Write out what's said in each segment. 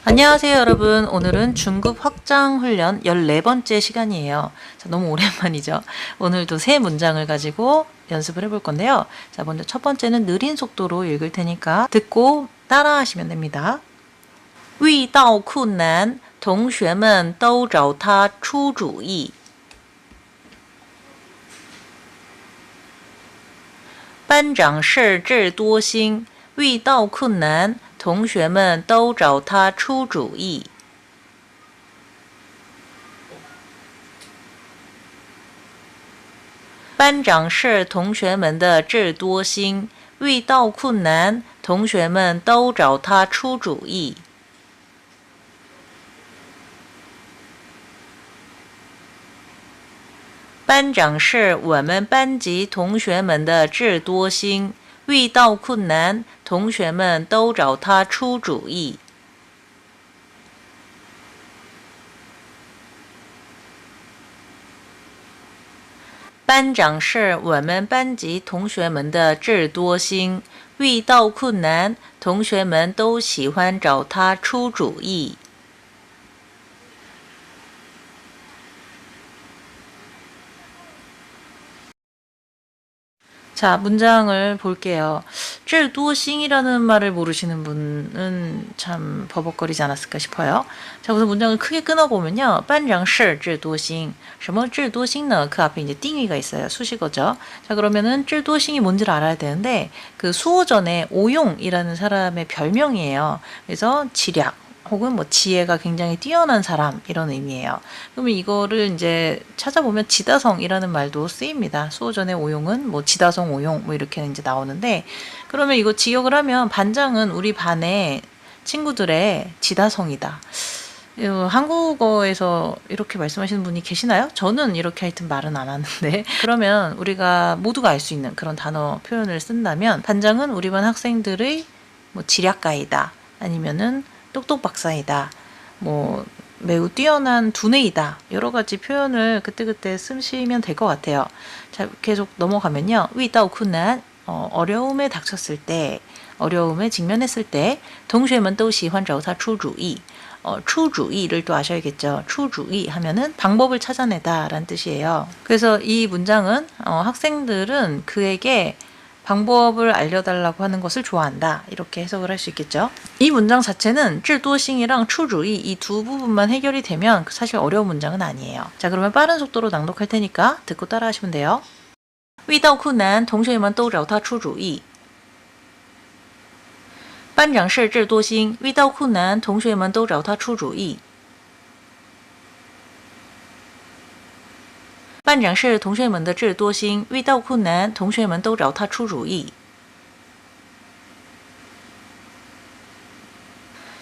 안녕하세요 여러분. 오늘은 중급 확장 훈련 14번째 시간이에요. 자, 너무 오랜만이죠. 오늘도 새 문장을 가지고 연습을 해볼 건데요. 자, 먼저 첫 번째는 느린 속도로 읽을 테니까 듣고 따라 하시면 됩니다. 遇到困难同学们都找他出主意。班长事智多星，遇到困难同学们都找他出主意。班长是同学们的智多星，遇到困难同学们都找他出主意。班长是我们班级同学们的智多星，遇到困难同学们都找他出主意。班长是我们班级同学们的智多星，遇到困难同学们都喜欢找他出主意。자, 문장을 볼게요. 智多星이라는 말을 모르시는 분은 참 버벅거리지 않았을까 싶어요. 자, 우선 문장을 크게 끊어보면요. 班长是智多星. 什么智多星呢? 그 앞에 이제 띵위가 있어요. 수식어죠. 자, 그러면은 智多星이 뭔지를 알아야 되는데 그 수호전에 오용이라는 사람의 별명이에요. 그래서 지략 혹은 뭐 지혜가 굉장히 뛰어난 사람 이런 의미예요. 그러면 이거를 이제 찾아보면 지다성이라는 말도 쓰입니다. 수호전의 오용은 뭐 지다성 오용 뭐 이렇게 이제 나오는데 그러면 이거 지역을 하면 반장은 우리 반의 친구들의 지다성이다. 한국어에서 이렇게 말씀하시는 분이 계시나요? 저는 이렇게 하여튼 말은 안 하는데 그러면 우리가 모두가 알 수 있는 그런 단어 표현을 쓴다면 반장은 우리 반 학생들의 뭐 지략가이다 아니면은 똑똑 박사이다. 뭐 매우 뛰어난 두뇌이다. 여러 가지 표현을 그때그때 쓰시면 될 것 같아요. 자, 계속 넘어가면요. 遇到困难 어려움에 닥쳤을 때, 어려움에 직면했을 때, 同学们都喜欢找他出主意. 出主意를 또 아셔야겠죠. 出主意 하면은 방법을 찾아내다 라는 뜻이에요. 그래서 이 문장은 학생들은 그에게 방법을 알려달라고 하는 것을 좋아한다. 이렇게 해석을 할 수 있겠죠. 이 문장 자체는 智多星이랑 出主意 이 두 부분만 해결이 되면 사실 어려운 문장은 아니에요. 자, 그러면 빠른 속도로 낭독할 테니까 듣고 따라 하시면 돼요. 遇到困难同学们都找他出主意。班长是智多星，遇到困难同学们都找他出主意。班长是同学们的智多星，遇到困难同学们都找他出主意。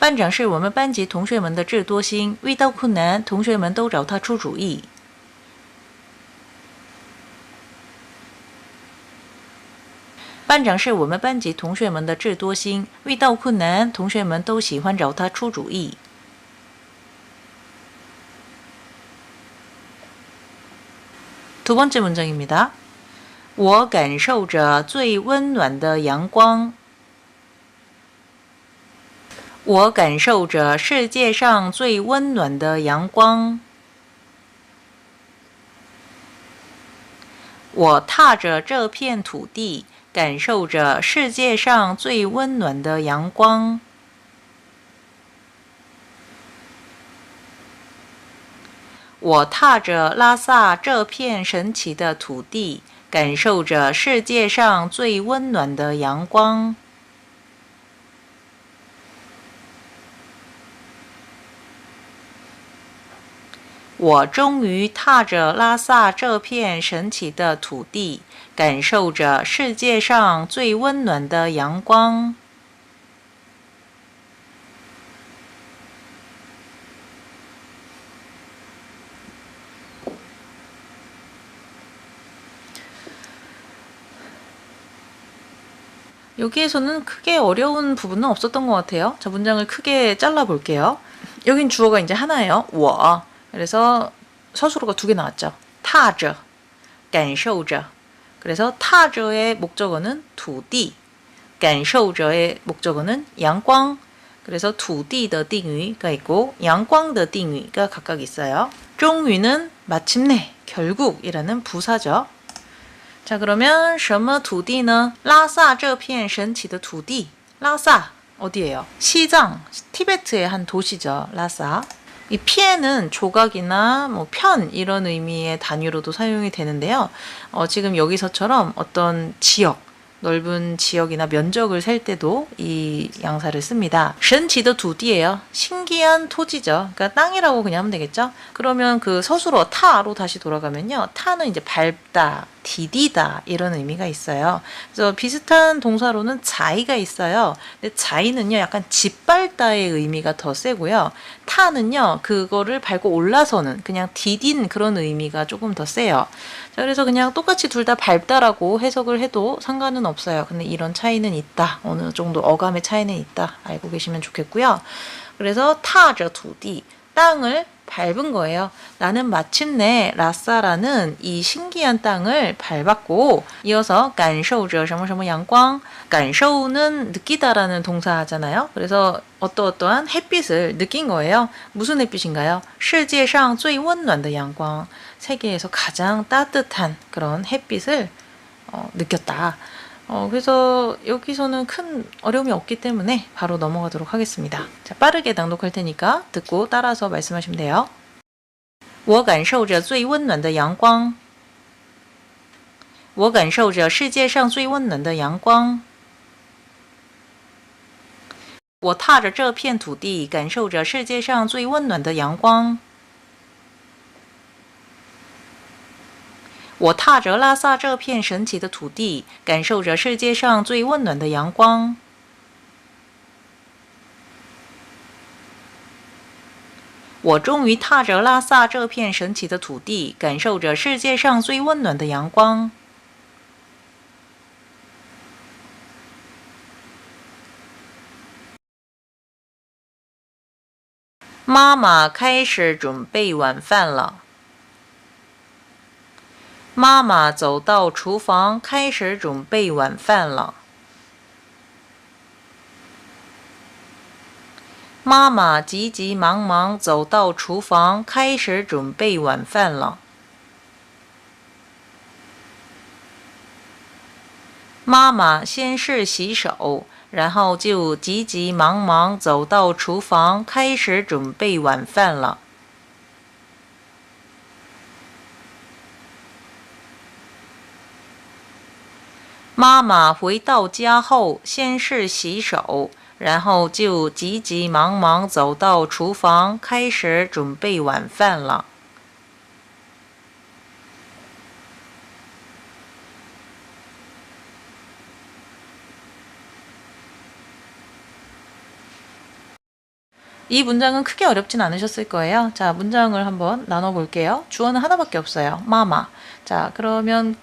班长是我们班级同学们的智多星，遇到困难同学们都找他出主意。班长是我们班级同学们的智多星，遇到困难同学们都喜欢找他出主意。두 번째 문장입니다. 我感受着最温暖的阳光。我感受着世界上最温暖的阳光。我踏着这片土地，感受着世界上最温暖的阳光。我踏着拉萨这片神奇的土地，感受着世界上最温暖的阳光。我终于踏着拉萨这片神奇的土地，感受着世界上最温暖的阳光。여기에서는 크게 어려운 부분은 없었던 것 같아요. 자, 문장을 크게 잘라볼게요. 여긴 주어가 이제 하나예요. 我. 그래서 서술어가 두 개 나왔죠. 踏着, 感受着. 그래서 踏着의 목적어는 土地, 感受着의 목적어는 阳光. 그래서 土地的定语가 있고 阳光的定语가 각각 있어요. 终于는 마침내, 결국이라는 부사죠. 자, 그러면 什么土地呢? 拉萨这片神奇的土地. 라사 어디예요? 시장, 티베트의 한 도시죠. 라사. 이 피에는 조각이나 뭐 편 이런 의미의 단위로도 사용이 되는데요. 지금 여기서처럼 어떤 지역, 넓은 지역이나 면적을 셀 때도 이 양사를 씁니다. 神奇的土地예요. 신기한 토지죠. 그러니까 땅이라고 그냥 하면 되겠죠. 그러면 그 서술어 타로 다시 돌아가면요. 타는 이제 밟다, 디디다 이런 의미가 있어요. 그래서 비슷한 동사로는 자이가 있어요. 근데 자이는요 약간 짓밟다의 의미가 더 세고요. 타는요 그거를 밟고 올라서는 그냥 디딘 그런 의미가 조금 더 세요. 자, 그래서 그냥 똑같이 둘 다 밟다라고 해석을 해도 상관은 없어요. 근데 이런 차이는 있다. 어느 정도 어감의 차이는 있다. 알고 계시면 좋겠고요. 그래서 타저土地 땅을 밟은 거예요. 나는 마침내 라사라는 이 신기한 땅을 밟았고 이어서 感受着什么什么阳光 感受는 느끼다라는 동사잖아요. 그래서 어떠한 햇빛을 느낀 거예요. 무슨 햇빛인가요? 世界上最温暖的阳光 세계에서 가장 따뜻한 그런 햇빛을 느꼈다. 그래서 여기서는 큰 어려움이 없기 때문에 바로 넘어가도록 하겠습니다. 자, 빠르게 낭독할 테니까 듣고 따라서 말씀하시면 돼요. 我感受着最温暖的阳光。我感受着世界上最温暖的阳光。我踏着这片土地，感受着世界上最温暖的阳光。我踏着拉萨这片神奇的土地，感受着世界上最温暖的阳光。我终于踏着拉萨这片神奇的土地，感受着世界上最温暖的阳光。妈妈开始准备晚饭了。妈妈走到厨房，开始准备晚饭了。妈妈急急忙忙走到厨房，开始准备晚饭了。妈妈先是洗手，然后就急急忙忙走到厨房，开始准备晚饭了。妈妈回到家后，先是洗手，然后就急急忙忙走到厨房，开始准备晚饭了。이 문장은 크게 어렵진 않으셨을 거예요. 자, 문장을 한번 나눠볼게요. 주어는 하나밖에 없어요. 마마. 자, 그러면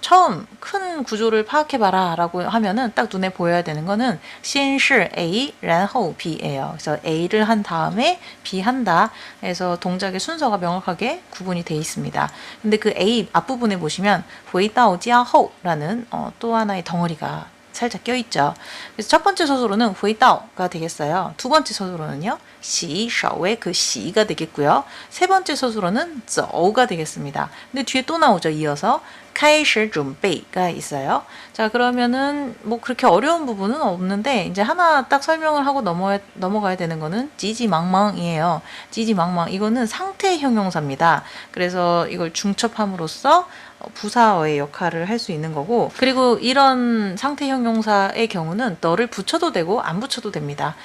처음 큰 구조를 파악해봐라 라고 하면은 딱 눈에 보여야 되는 거는 先是 A, 然后 B예요. 그래서 A를 한 다음에 B 한다 해서 동작의 순서가 명확하게 구분이 되어 있습니다. 근데 그 A 앞부분에 보시면 回到家后라는 또 하나의 덩어리가 살짝 껴있죠. 그래서 첫 번째 서술어는 回到가 되겠어요. 두 번째 서술어는요. 洗手의 그 시가 되겠고요. 세 번째 서술어는 走가 되겠습니다. 근데 뒤에 또 나오죠. 이어서 开始准备가 있어요. 자, 그러면은 뭐 그렇게 어려운 부분은 없는데 이제 하나 딱 설명을 하고 넘어가야 되는 거는 지지망망이에요. 지지망망 이거는 상태 형용사입니다. 그래서 이걸 중첩함으로써 부사어의 역할을 할 수 있는 거고, 그리고 이런 상태 형용사의 경우는 너를 붙여도 되고 안 붙여도 됩니다.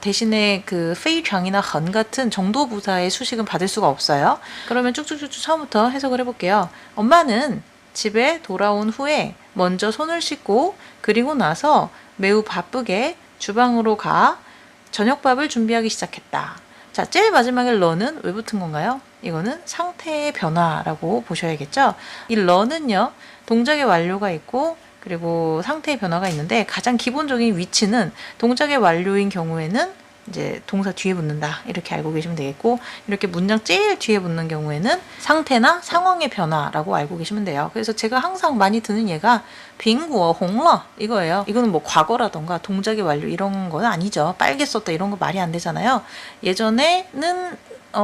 대신에 그 페이장이나 헌 같은 정도 부사의 수식은 받을 수가 없어요. 그러면 쭉쭉쭉 처음부터 해석을 해볼게요. 엄마는 집에 돌아온 후에 먼저 손을 씻고 그리고 나서 매우 바쁘게 주방으로 가 저녁밥을 준비하기 시작했다. 자, 제일 마지막에 러는 왜 붙은 건가요? 이거는 상태의 변화라고 보셔야겠죠. 이 러는요, 동작의 완료가 있고 그리고 상태의 변화가 있는데 가장 기본적인 위치는 동작의 완료인 경우에는 이제 동사 뒤에 붙는다 이렇게 알고 계시면 되겠고 이렇게 문장 제일 뒤에 붙는 경우에는 상태나 상황의 변화라고 알고 계시면 돼요. 그래서 제가 항상 많이 드는 예가 빙고 홍러 이거예요. 이거는 뭐 과거라던가 동작의 완료 이런 건 아니죠. 빨개 썼다 이런 거 말이 안 되잖아요. 예전에는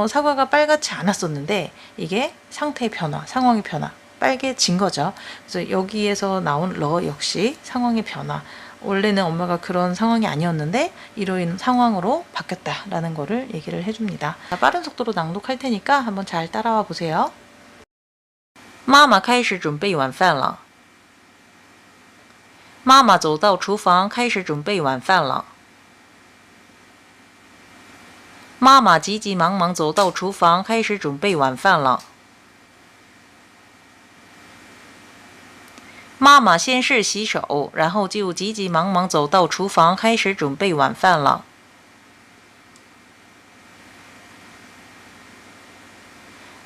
사과가 빨갛지 않았었는데 이게 상태의 변화, 상황의 변화, 빨개진 거죠. 그래서 여기에서 나온 러 역시 상황의 변화. 원래는 엄마가 그런 상황이 아니었는데 이로 인한 상황으로 바뀌었다라는 거를 얘기를 해줍니다. 빠른 속도로 낭독할 테니까 한번 잘 따라와 보세요. 妈妈开始准备晚饭了。妈妈走到厨房开始准备晚饭了。妈妈急急忙忙走到厨房开始准备晚饭了。妈妈先是洗手，然后就急急忙忙走到厨房开始准备晚饭了。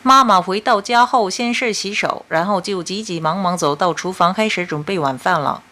妈妈回到家后先是洗手，然后就急急忙忙走到厨房开始准备晚饭了。